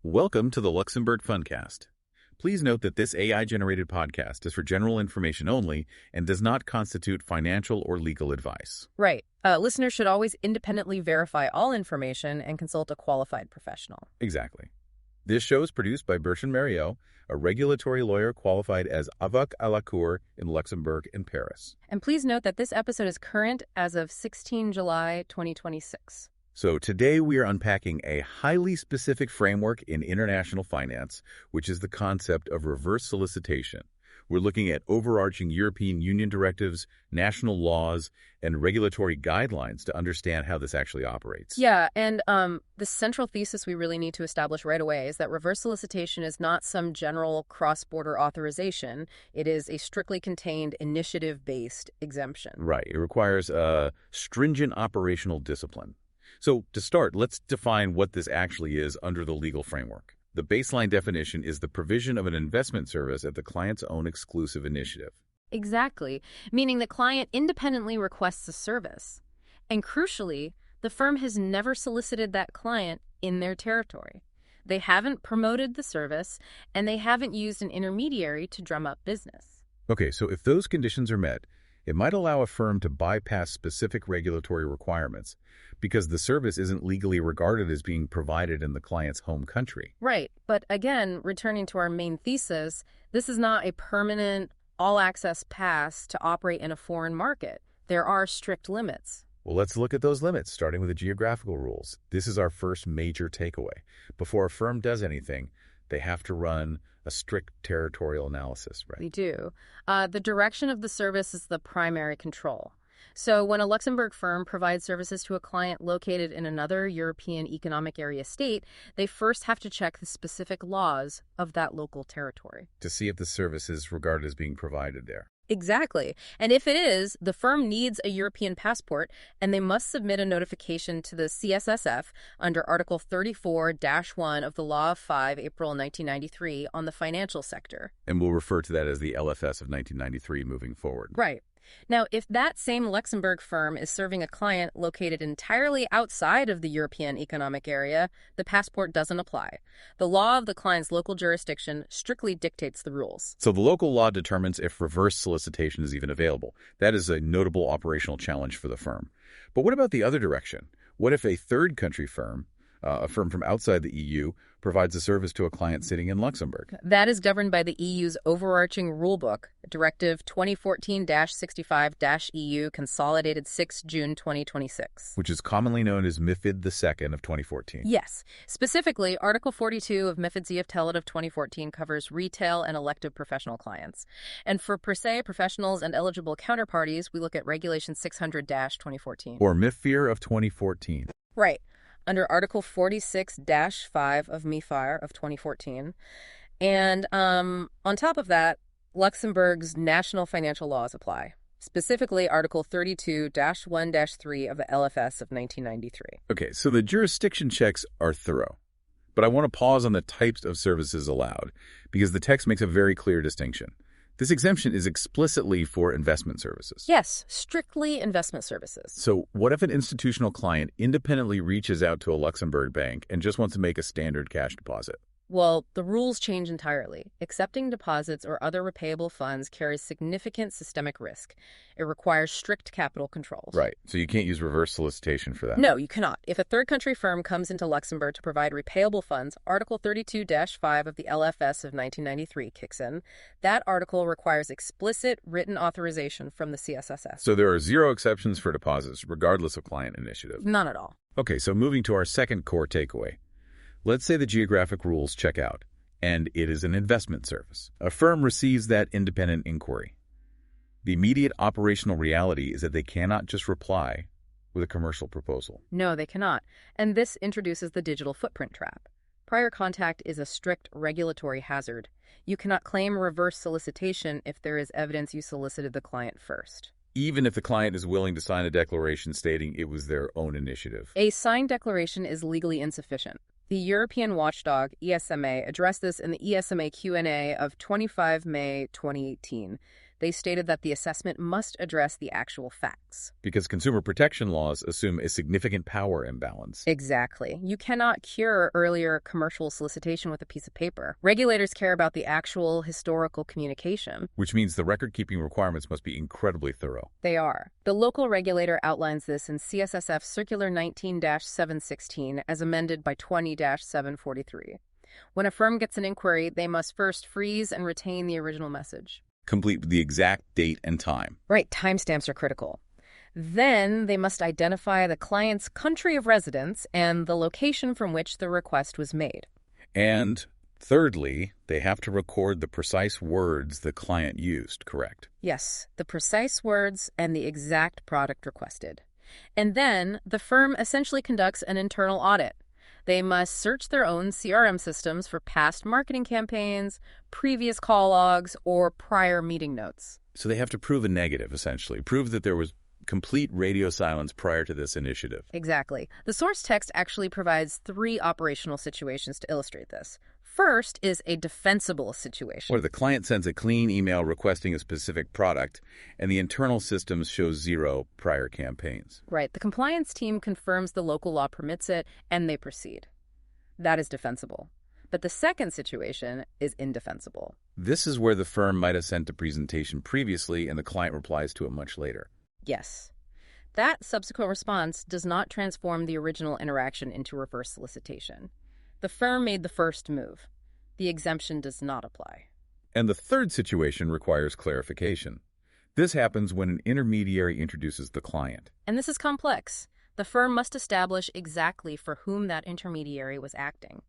Welcome to the Luxembourg Fundcast. Please note that this AI-generated podcast is for general information only and does not constitute financial or legal advice. Right. Listeners should always independently verify all information and consult a qualified professional. Exactly. This show is produced by Bertrand Mariaux, a regulatory lawyer qualified as Avocat à la Cour in Luxembourg and Paris. And please note that this episode is current as of 16 July 2026. So today we are unpacking a highly specific framework in international finance, which is the concept of reverse solicitation. We're looking at overarching European Union directives, national laws, and regulatory guidelines to understand how this actually operates. Yeah, and the central thesis we really need to establish right away is that reverse solicitation is not some general cross-border authorization. It is a strictly contained initiative-based exemption. Right. It requires a stringent operational discipline. So to start, let's define what this actually is under the legal framework. The baseline definition is the provision of an investment service at the client's own exclusive initiative. Exactly, meaning the client independently requests a service. And crucially, the firm has never solicited that client in their territory. They haven't promoted the service, and they haven't used an intermediary to drum up business. Okay, so if those conditions are met, it might allow a firm to bypass specific regulatory requirements because the service isn't legally regarded as being provided in the client's home country. Right. But again, returning to our main thesis, this is not a permanent, all-access pass to operate in a foreign market. There are strict limits. Well, let's look at those limits, starting with the geographical rules. This is our first major takeaway. Before a firm does anything, they have to run a strict territorial analysis, right? We do. The direction of the service is the primary control. So when a Luxembourg firm provides services to a client located in another European Economic Area state, they first have to check the specific laws of that local territory. To see if the service is regarded as being provided there. Exactly. And if it is, the firm needs a European passport, and they must submit a notification to the CSSF under Article 34-1 of the Law of 5 April 1993 on the financial sector. And we'll refer to that as the LFS of 1993 moving forward. Right. Now, if that same Luxembourg firm is serving a client located entirely outside of the European Economic Area, the passport doesn't apply. The law of the client's local jurisdiction strictly dictates the rules. So the local law determines if reverse solicitation is even available. That is a notable operational challenge for the firm. But what about the other direction? What if a third country firm, a firm from outside the EU, provides a service to a client sitting in Luxembourg? That is governed by the EU's overarching rulebook, Directive 2014-65-EU, Consolidated 6 June 2026. Which is commonly known as MiFID II of 2014. Yes. Specifically, Article 42 of MiFID ZFTLit of 2014 covers retail and elective professional clients. And for per se professionals and eligible counterparties, we look at Regulation 600-2014. Or MiFIR of 2014. Right. Under Article 46-5 of MiFIR of 2014. And on top of that, Luxembourg's national financial laws apply, specifically Article 32-1-3 of the LFS of 1993. Okay, so the jurisdiction checks are thorough. But I want to pause on the types of services allowed, because the text makes a very clear distinction. This exemption is explicitly for investment services. Yes, strictly investment services. So what if an institutional client independently reaches out to a Luxembourg bank and just wants to make a standard cash deposit? Well, the rules change entirely. Accepting deposits or other repayable funds carries significant systemic risk. It requires strict capital controls. Right. So you can't use reverse solicitation for that. No, you cannot. If a third country firm comes into Luxembourg to provide repayable funds, Article 32-5 of the LFS of 1993 kicks in. That article requires explicit written authorization from the CSSF. So there are zero exceptions for deposits, regardless of client initiative. None at all. Okay, so moving to our second core takeaway. Let's say the geographic rules check out, and it is an investment service. A firm receives that independent inquiry. The immediate operational reality is that they cannot just reply with a commercial proposal. No, they cannot. And this introduces the digital footprint trap. Prior contact is a strict regulatory hazard. You cannot claim reverse solicitation if there is evidence you solicited the client first. Even if the client is willing to sign a declaration stating it was their own initiative. A signed declaration is legally insufficient. The European watchdog, ESMA, addressed this in the ESMA Q&A of 25 May 2018. They stated that the assessment must address the actual facts. Because consumer protection laws assume a significant power imbalance. Exactly. You cannot cure earlier commercial solicitation with a piece of paper. Regulators care about the actual historical communication. Which means the record-keeping requirements must be incredibly thorough. They are. The local regulator outlines this in CSSF Circular 19-716 as amended by 20-743. When a firm gets an inquiry, they must first freeze and retain the original message. Complete with the exact date and time. Right, timestamps are critical. Then they must identify the client's country of residence and the location from which the request was made. And thirdly, they have to record the precise words the client used, correct? Yes, the precise words and the exact product requested. And then the firm essentially conducts an internal audit. They must search their own CRM systems for past marketing campaigns, previous call logs, or prior meeting notes. So they have to prove a negative, essentially. Prove that there was complete radio silence prior to this initiative. Exactly. The source text actually provides 3 operational situations to illustrate this. First is a defensible situation. Where the client sends a clean email requesting a specific product, and the internal systems show 0 prior campaigns. Right. The compliance team confirms the local law permits it, and they proceed. That is defensible. But the second situation is indefensible. This is where the firm might have sent a presentation previously, and the client replies to it much later. Yes. That subsequent response does not transform the original interaction into reverse solicitation. The firm made the first move. The exemption does not apply. And the third situation requires clarification. This happens when an intermediary introduces the client. And this is complex. The firm must establish exactly for whom that intermediary was acting.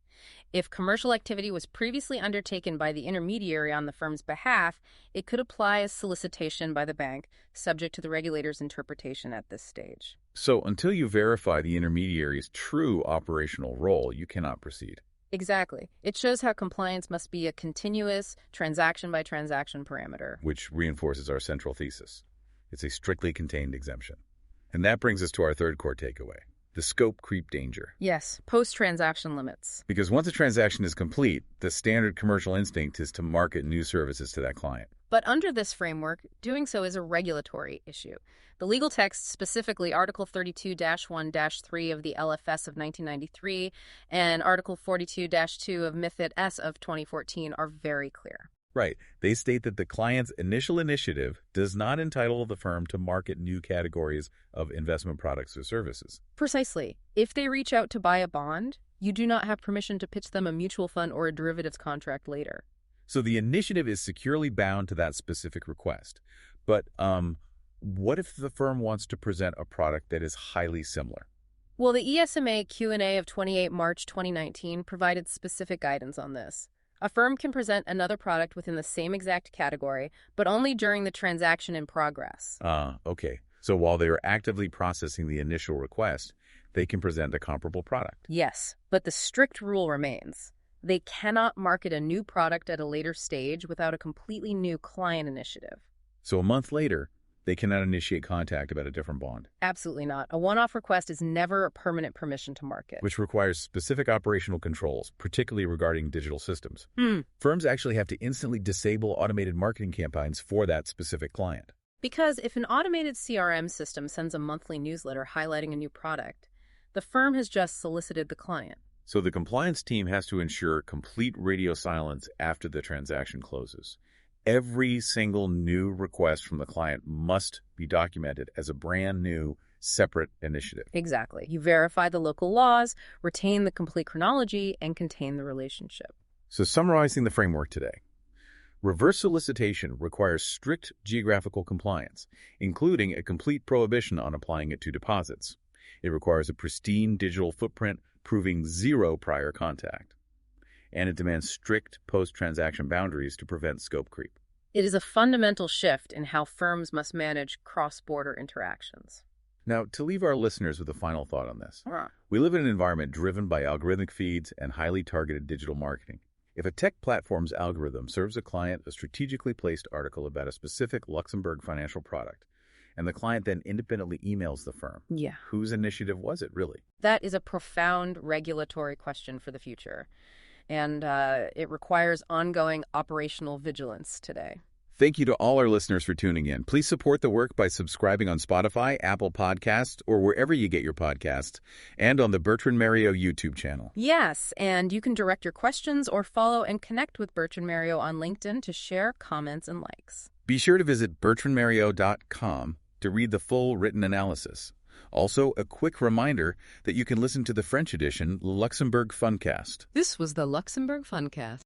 If commercial activity was previously undertaken by the intermediary on the firm's behalf, it could apply as solicitation by the bank, subject to the regulator's interpretation at this stage. So until you verify the intermediary's true operational role, you cannot proceed. Exactly. It shows how compliance must be a continuous, transaction-by-transaction parameter. Which reinforces our central thesis. It's a strictly contained exemption. And that brings us to our third core takeaway. The scope creep danger. Yes, post-transaction limits. Because once a transaction is complete, the standard commercial instinct is to market new services to that client. But under this framework, doing so is a regulatory issue. The legal text, specifically Article 32-1-3 of the LFS of 1993 and Article 42-2 of MiFID S of 2014 are very clear. Right. They state that the client's initial initiative does not entitle the firm to market new categories of investment products or services. Precisely. If they reach out to buy a bond, you do not have permission to pitch them a mutual fund or a derivatives contract later. So the initiative is securely bound to that specific request. But what if the firm wants to present a product that is highly similar? Well, the ESMA Q&A of 28 March 2019 provided specific guidance on this. A firm can present another product within the same exact category, but only during the transaction in progress. Okay. So while they are actively processing the initial request, they can present a comparable product. Yes, but the strict rule remains. They cannot market a new product at a later stage without a completely new client initiative. So a month later, they cannot initiate contact about a different bond. Absolutely not. A one-off request is never a permanent permission to market. Which requires specific operational controls, particularly regarding digital systems. Firms actually have to instantly disable automated marketing campaigns for that specific client. Because if an automated CRM system sends a monthly newsletter highlighting a new product, the firm has just solicited the client. So the compliance team has to ensure complete radio silence after the transaction closes. Every single new request from the client must be documented as a brand new, separate initiative. Exactly. You verify the local laws, retain the complete chronology, and contain the relationship. So summarizing the framework today, reverse solicitation requires strict geographical compliance, including a complete prohibition on applying it to deposits. It requires a pristine digital footprint proving 0 prior contact. And it demands strict post-transaction boundaries to prevent scope creep. It is a fundamental shift in how firms must manage cross-border interactions. Now, to leave our listeners with a final thought on this, we live in an environment driven by algorithmic feeds and highly targeted digital marketing. If a tech platform's algorithm serves a client a strategically placed article about a specific Luxembourg financial product, and the client then independently emails the firm, whose initiative was it really? That is a profound regulatory question for the future. And it requires ongoing operational vigilance today. Thank you to all our listeners for tuning in. Please support the work by subscribing on Spotify, Apple Podcasts, or wherever you get your podcasts, and on the Bertrand Mariaux YouTube channel. Yes, and you can direct your questions or follow and connect with Bertrand Mariaux on LinkedIn to share comments and likes. Be sure to visit bertrandmariaux.com to read the full written analysis. Also, a quick reminder that you can listen to the French edition, Luxembourg Fundcast. This was the Luxembourg Fundcast.